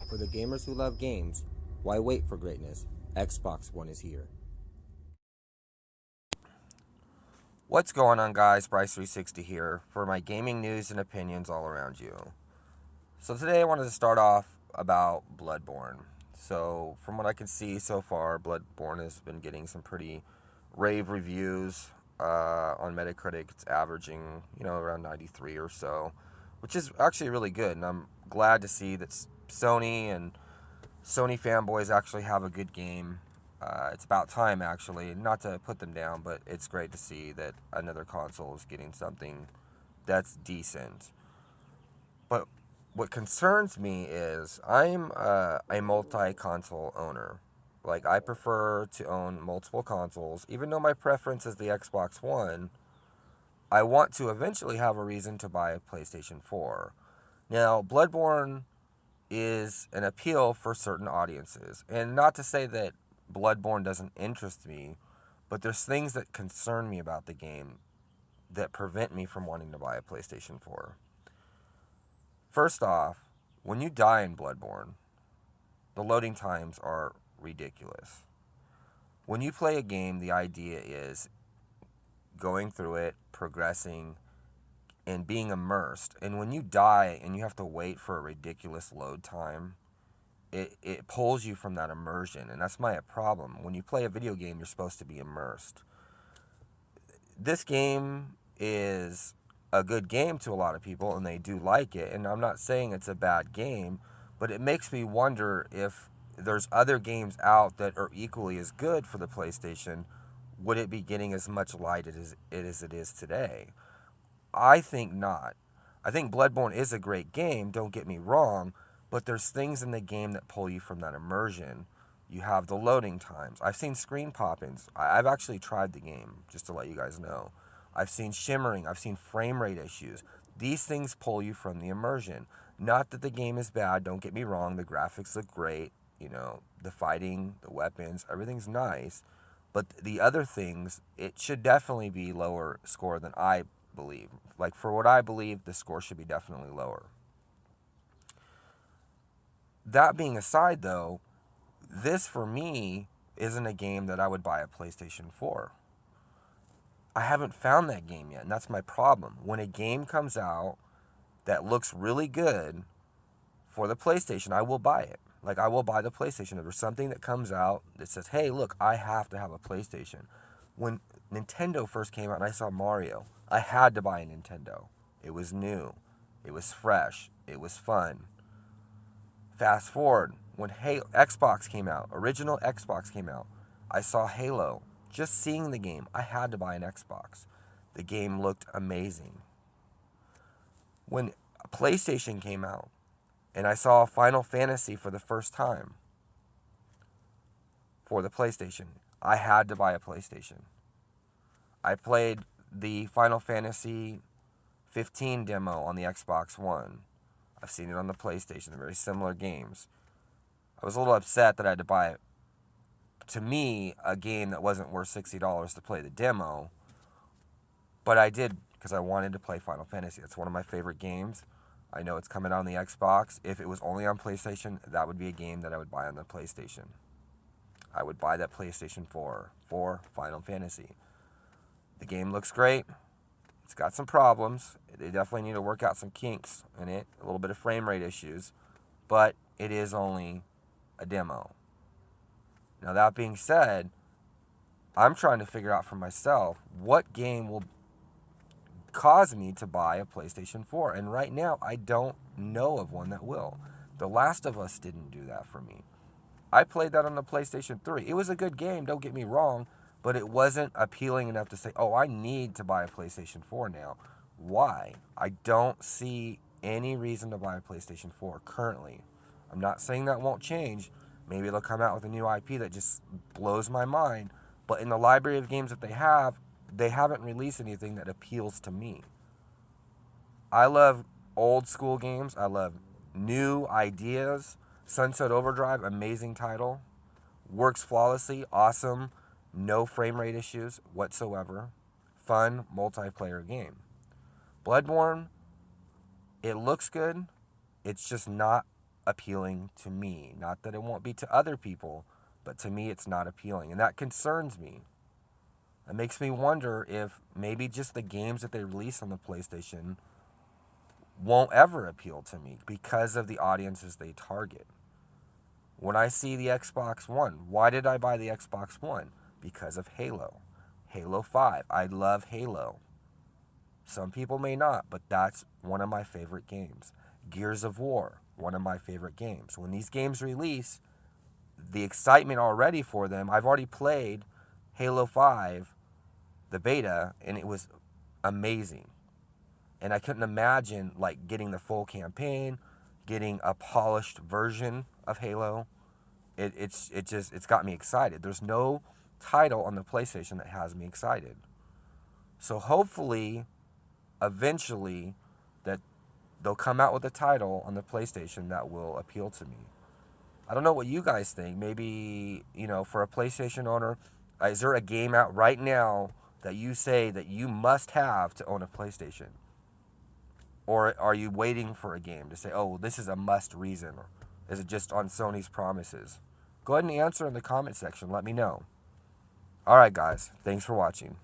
For the gamers who love games, why wait for greatness? Xbox One is here. What's going on, guys? Bryce360 here for my gaming news and opinions all around you. So today I wanted to start off about Bloodborne. So from what I can see so far, Bloodborne has been getting some pretty rave reviews on Metacritic. It's averaging, around 93 or so, which is actually really good. And I'm glad to see that Sony fanboys actually have a good game. It's about time, actually, not to put them down, but it's great to see that another console is getting something that's decent. But what concerns me is I'm a multi-console owner. Like, I prefer to own multiple consoles. Even though my preference is the Xbox One, I want to eventually have a reason to buy a PlayStation 4. Now, Bloodborne is an appeal for certain audiences. And not to say that Bloodborne doesn't interest me, but there's things that concern me about the game that prevent me from wanting to buy a PlayStation 4. First off, when you die in Bloodborne, the loading times are ridiculous. When you play a game, the idea is going through it, progressing, and being immersed. And when you die and you have to wait for a ridiculous load time, it pulls you from that immersion. And that's my problem. When you play a video game, you're supposed to be immersed. This game is a good game to a lot of people, and they do like it. And I'm not saying it's a bad game, but it makes me wonder if there's other games out that are equally as good for the PlayStation. Would it be getting as much light as it is today? I think not. I think Bloodborne is a great game, don't get me wrong, but there's things in the game that pull you from that immersion. You have the loading times. I've seen screen pop-ins. I've actually tried the game, just to let you guys know. I've seen shimmering. I've seen frame rate issues. These things pull you from the immersion. Not that the game is bad, don't get me wrong. The graphics look great. The fighting, the weapons, everything's nice. But the other things, it should definitely be lower score than I believe. Like, for what I believe, the score should be definitely lower. That being aside, though, this for me isn't a game that I would buy a PlayStation 4. I haven't found that game yet, and that's my problem. When a game comes out that looks really good for the PlayStation, I will buy it. Like, I will buy the PlayStation. If there's something that comes out that says, hey, look, I have to have a PlayStation. When Nintendo first came out and I saw Mario, I had to buy a Nintendo. It was new. It was fresh. It was fun. Fast forward, when Xbox came out, original Xbox came out, I saw Halo. Just seeing the game, I had to buy an Xbox. The game looked amazing. When PlayStation came out, and I saw Final Fantasy for the first time for the PlayStation, I had to buy a PlayStation. I played the Final Fantasy 15 demo on the Xbox One. I've seen it on the PlayStation. They're very similar games. I was a little upset that I had to buy, to me, a game that wasn't worth $60 to play the demo. But I did because I wanted to play Final Fantasy. It's one of my favorite games. I know it's coming out on the Xbox. If it was only on PlayStation, that would be a game that I would buy on the PlayStation. I would buy that PlayStation 4 for Final Fantasy. The game looks great. It's got some problems. They definitely need to work out some kinks in it, a little bit of frame rate issues, but it is only a demo. Now, that being said, I'm trying to figure out for myself what game will cause me to buy a PlayStation 4, and right now I don't know of one that will. The Last of Us didn't do that for me. I played that on the PlayStation 3. It was a good game, don't get me wrong, but it wasn't appealing enough to say, oh, I need to buy a PlayStation 4 now. Why? I don't see any reason to buy a PlayStation 4 currently. I'm not saying that won't change. Maybe they'll come out with a new IP that just blows my mind. But in the library of games that they haven't released anything that appeals to me. I love old school games. I love new ideas. Sunset Overdrive, amazing title. Works flawlessly, awesome. No frame rate issues whatsoever. Fun multiplayer game. Bloodborne, it looks good. It's just not appealing to me. Not that it won't be to other people, but to me it's not appealing. And that concerns me. It makes me wonder if maybe just the games that they release on the PlayStation won't ever appeal to me because of the audiences they target. When I see the Xbox One, why did I buy the Xbox One? Because of Halo. Halo 5. I love Halo. Some people may not, but that's one of my favorite games. Gears of War, one of my favorite games. When these games release, the excitement already for them, I've already played Halo 5, the beta, and it was amazing. And I couldn't imagine like getting the full campaign, getting a polished version of Halo. It's got me excited. There's no title on the PlayStation that has me excited. So hopefully, eventually, that they'll come out with a title on the PlayStation that will appeal to me. I don't know what you guys think. Maybe, for a PlayStation owner, is there a game out right now that you say that you must have to own a PlayStation? Or are you waiting for a game to say, oh, this is a must reason? Or is it just on Sony's promises? Go ahead and answer in the comment section. Let me know. All right, guys. Thanks for watching.